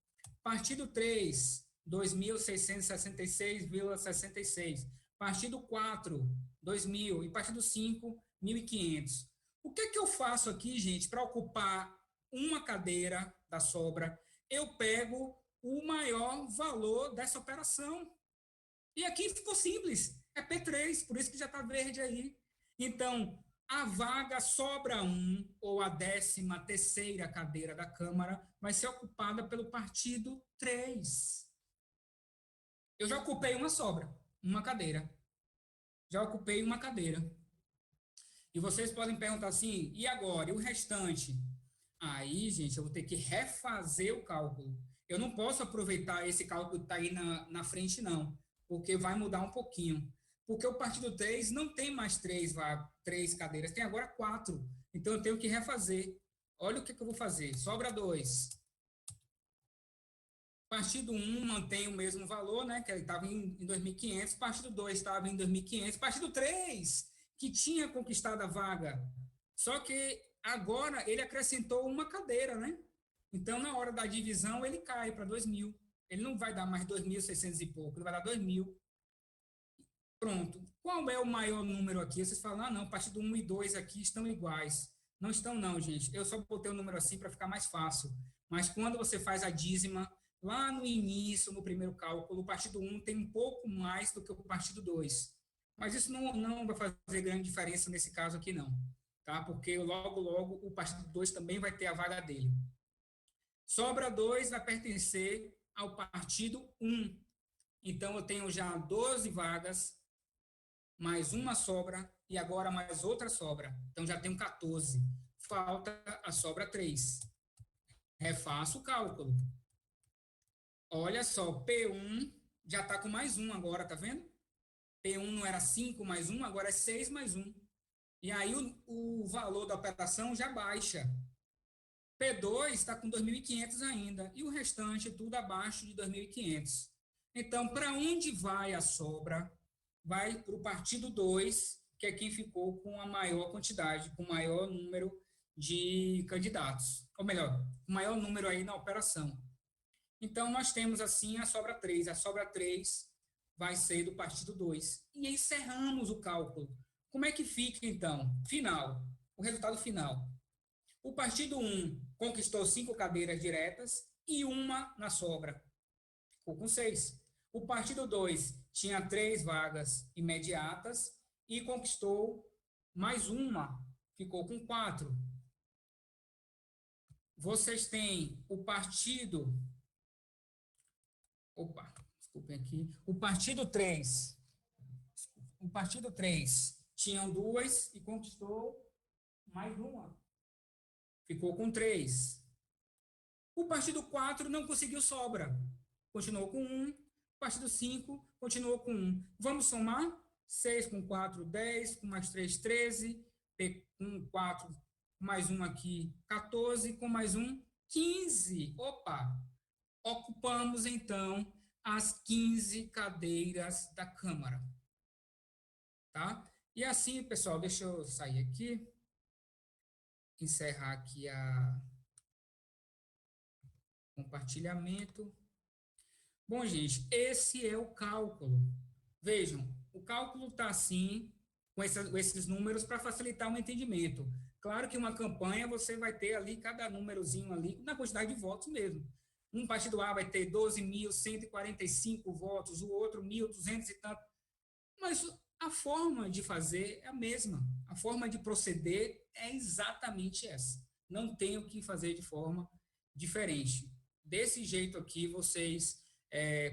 Partido 3, 2.666,66. Partido 4, 2.000. E partido 5, 1.500. O que é que eu faço aqui, gente, para ocupar uma cadeira da sobra? Eu pego o maior valor dessa operação. E aqui ficou simples. É P3, por isso que já está verde aí. Então, a vaga sobra 1, ou a 13ª cadeira da Câmara, vai ser ocupada pelo partido 3. Eu já ocupei uma sobra, uma cadeira. Já ocupei uma cadeira. E vocês podem perguntar assim, e agora? E o restante? Aí, gente, eu vou ter que refazer o cálculo. Eu não posso aproveitar esse cálculo que está aí na frente, não, porque vai mudar um pouquinho. Porque o partido 3 não tem mais 3 cadeiras, tem agora 4. Então, eu tenho que refazer. Olha o que eu vou fazer. Sobra 2. Partido 1 mantém o mesmo valor, né, que ele estava em 2.500. Partido 2 estava em 2.500. Partido 3, que tinha conquistado a vaga. Só que agora ele acrescentou uma cadeira, né? Então, na hora da divisão, ele cai para 2.000. Ele não vai dar mais 2.600 e pouco, ele vai dar 2.000. Pronto. Qual é o maior número aqui? Vocês falam, não, partido 1 e 2 aqui estão iguais. Não estão não, gente. Eu só botei o número assim para ficar mais fácil. Mas quando você faz a dízima, lá no início, no primeiro cálculo, o partido 1 tem um pouco mais do que o partido 2. Mas isso não vai fazer grande diferença nesse caso aqui, não. Tá? Porque logo, logo, o partido 2 também vai ter a vaga dele. Sobra 2 vai pertencer ao partido 1. Então, eu tenho já 12 vagas, mais uma sobra, e agora mais outra sobra. Então, já tenho 14. Falta a sobra 3. Refaço o cálculo. Olha só, P1 já está com mais 1 agora, tá vendo? P1 não era 5 mais 1, agora é 6 mais 1. E aí o valor da operação já baixa. P2 está com 2.500 ainda, e o restante tudo abaixo de 2.500. Então, para onde vai a sobra? Vai para o partido 2, que é quem ficou com a maior quantidade, com o maior número de candidatos. Ou melhor, o maior número aí na operação. Então, nós temos assim a sobra 3. A sobra 3 vai ser do partido 2. E encerramos o cálculo. Como é que fica, então? Final. O resultado final. O partido 1 conquistou 5 cadeiras diretas e uma na sobra. Ficou com 6. O partido 2 tinha 3 vagas imediatas e conquistou mais uma. Ficou com 4. Vocês têm o partido... desculpem aqui. O partido 3. O partido 3 tinha 2 e conquistou mais uma. Ficou com 3. O partido 4 não conseguiu sobra. Continuou com 1. O partido 5 continuou com 1. Vamos somar? 6 com 4, 10, com mais 3, 13, P com 4, mais um aqui, 14, com mais um, 15. Opa! Ocupamos, então, as 15 cadeiras da Câmara. Tá? E assim, pessoal, deixa eu sair aqui, encerrar aqui a compartilhamento. Bom, gente, esse é o cálculo. Vejam, o cálculo está assim, com esses números, para facilitar o entendimento. Claro que uma campanha você vai ter ali cada númerozinho ali, na quantidade de votos mesmo. Um partido A vai ter 12.145 votos, o outro 1.200 e tanto. Mas a forma de fazer é a mesma. A forma de proceder é exatamente essa. Não tem o que fazer de forma diferente. Desse jeito aqui, vocês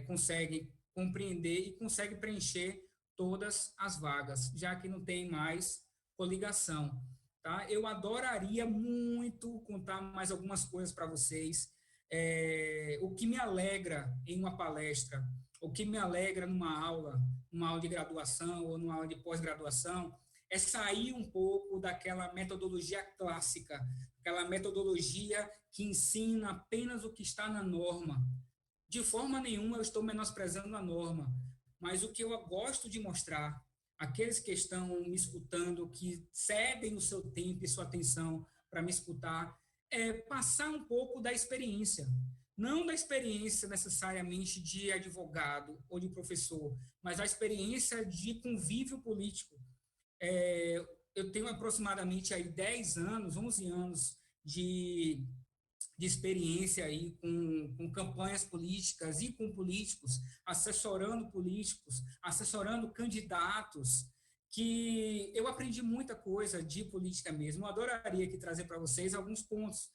conseguem compreender e conseguem preencher todas as vagas, já que não tem mais coligação. Tá? Eu adoraria muito contar mais algumas coisas para vocês. O que me alegra em uma palestra, o que me alegra numa aula de graduação ou numa aula de pós-graduação, é sair um pouco daquela metodologia clássica, aquela metodologia que ensina apenas o que está na norma. De forma nenhuma eu estou menosprezando a norma, mas o que eu gosto de mostrar, aqueles que estão me escutando, que cedem o seu tempo e sua atenção para me escutar, é passar um pouco da experiência. Não da experiência necessariamente de advogado ou de professor, mas a experiência de convívio político. Eu tenho aproximadamente aí 10 anos, 11 anos de experiência aí com campanhas políticas e com políticos, políticos, assessorando candidatos, que eu aprendi muita coisa de política mesmo. Eu adoraria aqui trazer para vocês alguns pontos.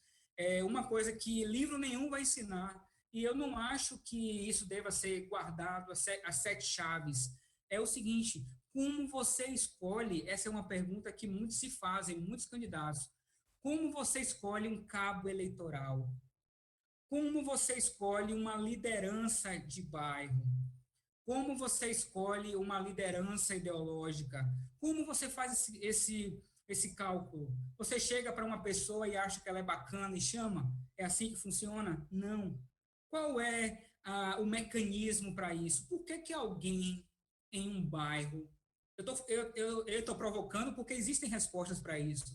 Uma coisa que livro nenhum vai ensinar, e eu não acho que isso deva ser guardado as 7 chaves. É o seguinte, como você escolhe? Essa é uma pergunta que muitos se fazem, muitos candidatos. Como você escolhe um cabo eleitoral? Como você escolhe uma liderança de bairro? Como você escolhe uma liderança ideológica? Como você faz esse cálculo? Você chega para uma pessoa e acha que ela é bacana e chama? É assim que funciona? Não. Qual é o mecanismo para isso? Por que alguém em um bairro... Eu estou provocando porque existem respostas para isso.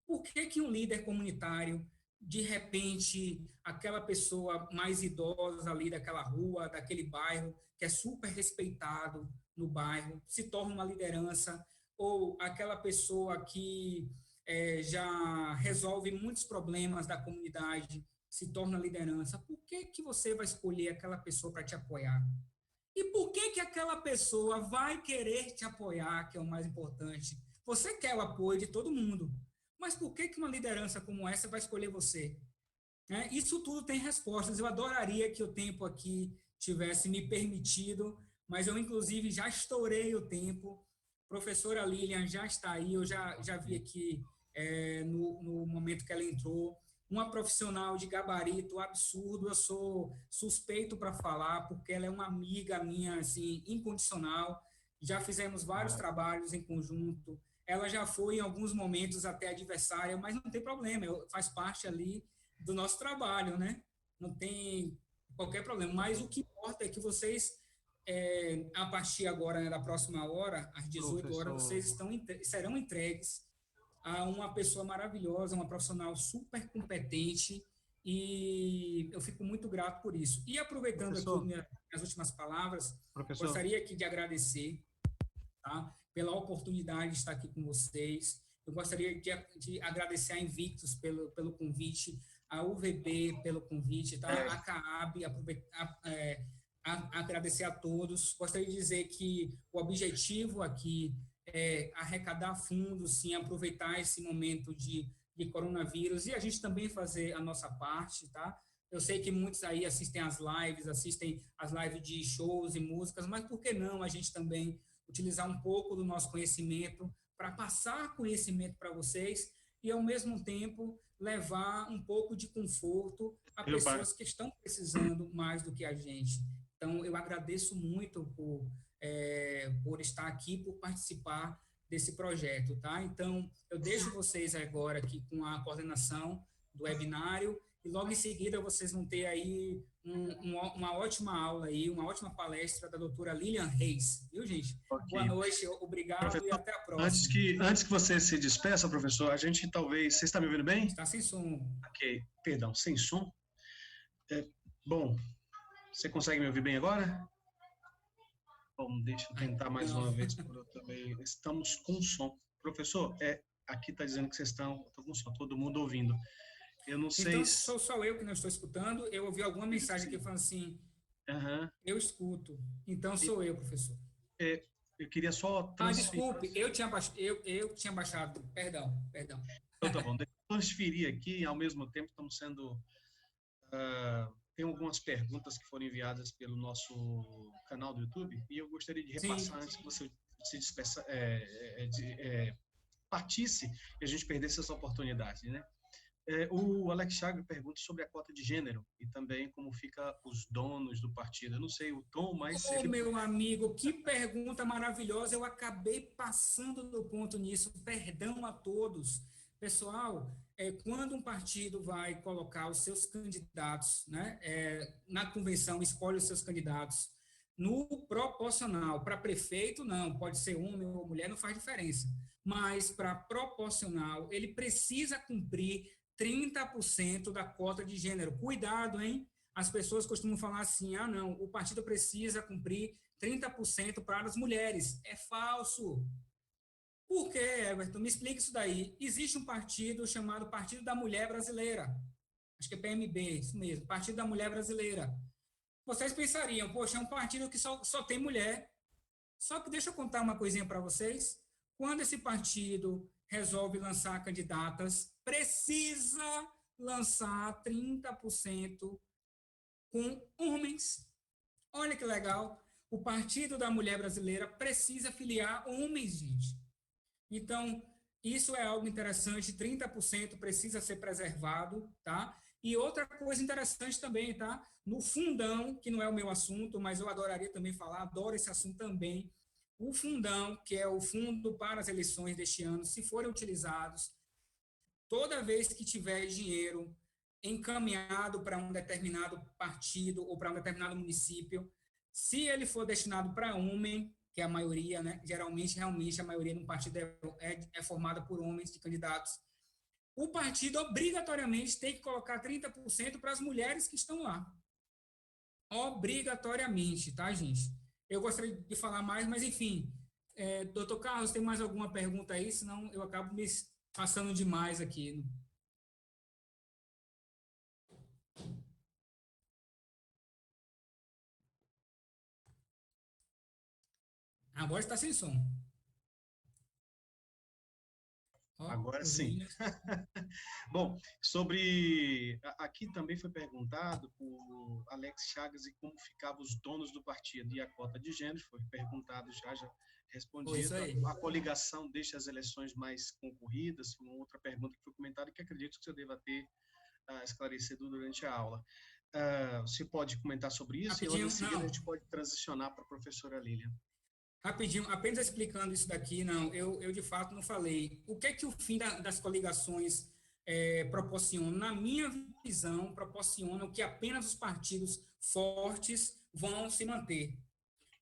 Por que um líder comunitário, de repente, aquela pessoa mais idosa ali daquela rua, daquele bairro, que é super respeitado no bairro, se torna uma liderança, ou aquela pessoa que já resolve muitos problemas da comunidade, se torna liderança? Por que você vai escolher aquela pessoa para te apoiar? E por que aquela pessoa vai querer te apoiar, que é o mais importante? Você quer o apoio de todo mundo, mas por que uma liderança como essa vai escolher você? Isso tudo tem respostas. Eu adoraria que o tempo aqui tivesse me permitido, mas eu, inclusive, já estourei o tempo. Professora Lilian já está aí, eu já vi aqui no momento que ela entrou. Uma profissional de gabarito absurdo, eu sou suspeito para falar, porque ela é uma amiga minha, assim, incondicional. Já fizemos vários trabalhos em conjunto. Ela já foi, em alguns momentos, até adversária, mas não tem problema, faz parte ali do nosso trabalho, né? Não tem qualquer problema. Mas o que importa é que vocês, a partir agora, né, da próxima hora, às 18 horas, vocês serão entregues a uma pessoa maravilhosa, uma profissional super competente, e eu fico muito grato por isso. E aproveitando aqui minhas últimas palavras, gostaria aqui de agradecer, tá, pela oportunidade de estar aqui com vocês. Eu gostaria de agradecer a Invictus pelo convite, a UVB pelo convite, tá? A CAAB, agradecer a todos. Gostaria de dizer que o objetivo aqui é arrecadar fundos, sim, aproveitar esse momento de coronavírus e a gente também fazer a nossa parte, tá? Eu sei que muitos aí assistem as lives de shows e músicas, mas por que não a gente também utilizar um pouco do nosso conhecimento para passar conhecimento para vocês e, ao mesmo tempo, levar um pouco de conforto a pessoas que estão precisando mais do que a gente. Então, eu agradeço muito por por estar aqui, por participar desse projeto, tá? Então, eu deixo vocês agora aqui com a coordenação do webinário e logo em seguida vocês vão ter aí uma ótima aula aí, uma ótima palestra da doutora Lilian Reis, viu, gente? Ok. Boa noite, obrigado professor, e até a próxima. Antes que você se despeça, professor, a gente talvez... Você está me ouvindo bem? Está sem som. Ok, perdão, sem som. Bom, você consegue me ouvir bem agora? Bom, deixa eu tentar mais uma vez, por eu também. Estamos com som. Professor, aqui está dizendo que vocês estão com som, todo mundo ouvindo. Eu não sei então, sou só eu que não estou escutando. Eu ouvi alguma mensagem aqui falando assim, eu escuto. Então, sou eu, professor. Eu queria só transferir... desculpe, eu tinha baixado. Perdão. Então, tá bom. Deixa eu transferir aqui, ao mesmo tempo estamos sendo... tem algumas perguntas que foram enviadas pelo nosso canal do YouTube e eu gostaria de repassar antes que você se despeça, partisse e a gente perdesse essa oportunidade, né? O Alex Chagas pergunta sobre a cota de gênero e também como fica os donos do partido. Eu não sei o tom, mas... Meu amigo, que pergunta maravilhosa. Eu acabei passando do ponto nisso. Perdão a todos. Pessoal, quando um partido vai colocar os seus candidatos, né, na convenção, escolhe os seus candidatos no proporcional. Para prefeito, não. Pode ser homem ou mulher, não faz diferença. Mas para proporcional, ele precisa cumprir 30% da cota de gênero. Cuidado, hein? As pessoas costumam falar assim, não, o partido precisa cumprir 30% para as mulheres. É falso. Por quê, Everton? Me explica isso daí. Existe um partido chamado Partido da Mulher Brasileira. Acho que é PMB, isso mesmo, Partido da Mulher Brasileira. Vocês pensariam, poxa, é um partido que só tem mulher. Só que deixa eu contar uma coisinha para vocês. Quando esse partido resolve lançar candidatas, precisa lançar 30% com homens. Olha que legal. O Partido da Mulher Brasileira precisa filiar homens, gente. Então, isso é algo interessante, 30% precisa ser preservado, tá? E outra coisa interessante também, tá? No fundão, que não é o meu assunto, mas eu adoraria também falar, adoro esse assunto também. O fundão, que é o fundo para as eleições deste ano, se forem utilizados, toda vez que tiver dinheiro encaminhado para um determinado partido ou para um determinado município, se ele for destinado para homem, que é a maioria, né? Geralmente, realmente, a maioria de um partido é formada por homens de candidatos, o partido obrigatoriamente tem que colocar 30% para as mulheres que estão lá. Obrigatoriamente, tá, gente? Eu gostaria de falar mais, mas enfim, doutor Carlos, tem mais alguma pergunta aí? Senão eu acabo me passando demais aqui. Agora está sem som. Agora sim. Bom, aqui também foi perguntado por Alex Chagas e como ficavam os donos do partido e a cota de gênero, foi perguntado já respondido. A coligação deixa as eleições mais concorridas, foi uma outra pergunta que foi comentada que acredito que você deva ter esclarecido durante a aula. Você pode comentar sobre isso? Rapidinho, e em seguida a gente pode transicionar para a professora Lilian. Rapidinho, apenas explicando isso daqui, eu de fato não falei. O que é que o fim das coligações proporciona? Na minha visão, proporciona o que apenas os partidos fortes vão se manter.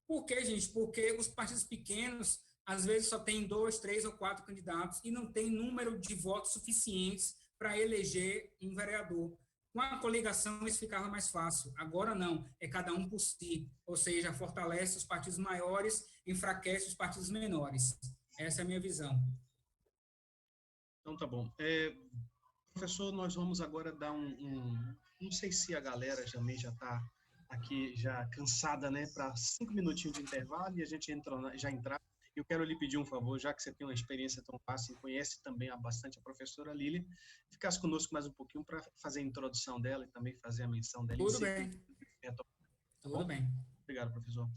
Por quê, gente? Porque os partidos pequenos, às vezes, só tem 2, 3 ou 4 candidatos e não tem número de votos suficientes para eleger um vereador. Com a coligação, isso ficava mais fácil. Agora, não. É cada um por si. Ou seja, fortalece os partidos maiores, enfraquece os partidos menores. Essa é a minha visão. Então, tá bom. Professor, nós vamos agora dar não sei se a galera também já está aqui já cansada, né? Para 5 minutinhos de intervalo e a gente já entrar. Eu quero lhe pedir um favor, já que você tem uma experiência tão fácil e conhece também bastante a professora Lília, ficasse conosco mais um pouquinho para fazer a introdução dela e também fazer a menção dela. Tudo bem. Tá Tudo bem. Obrigado, professor.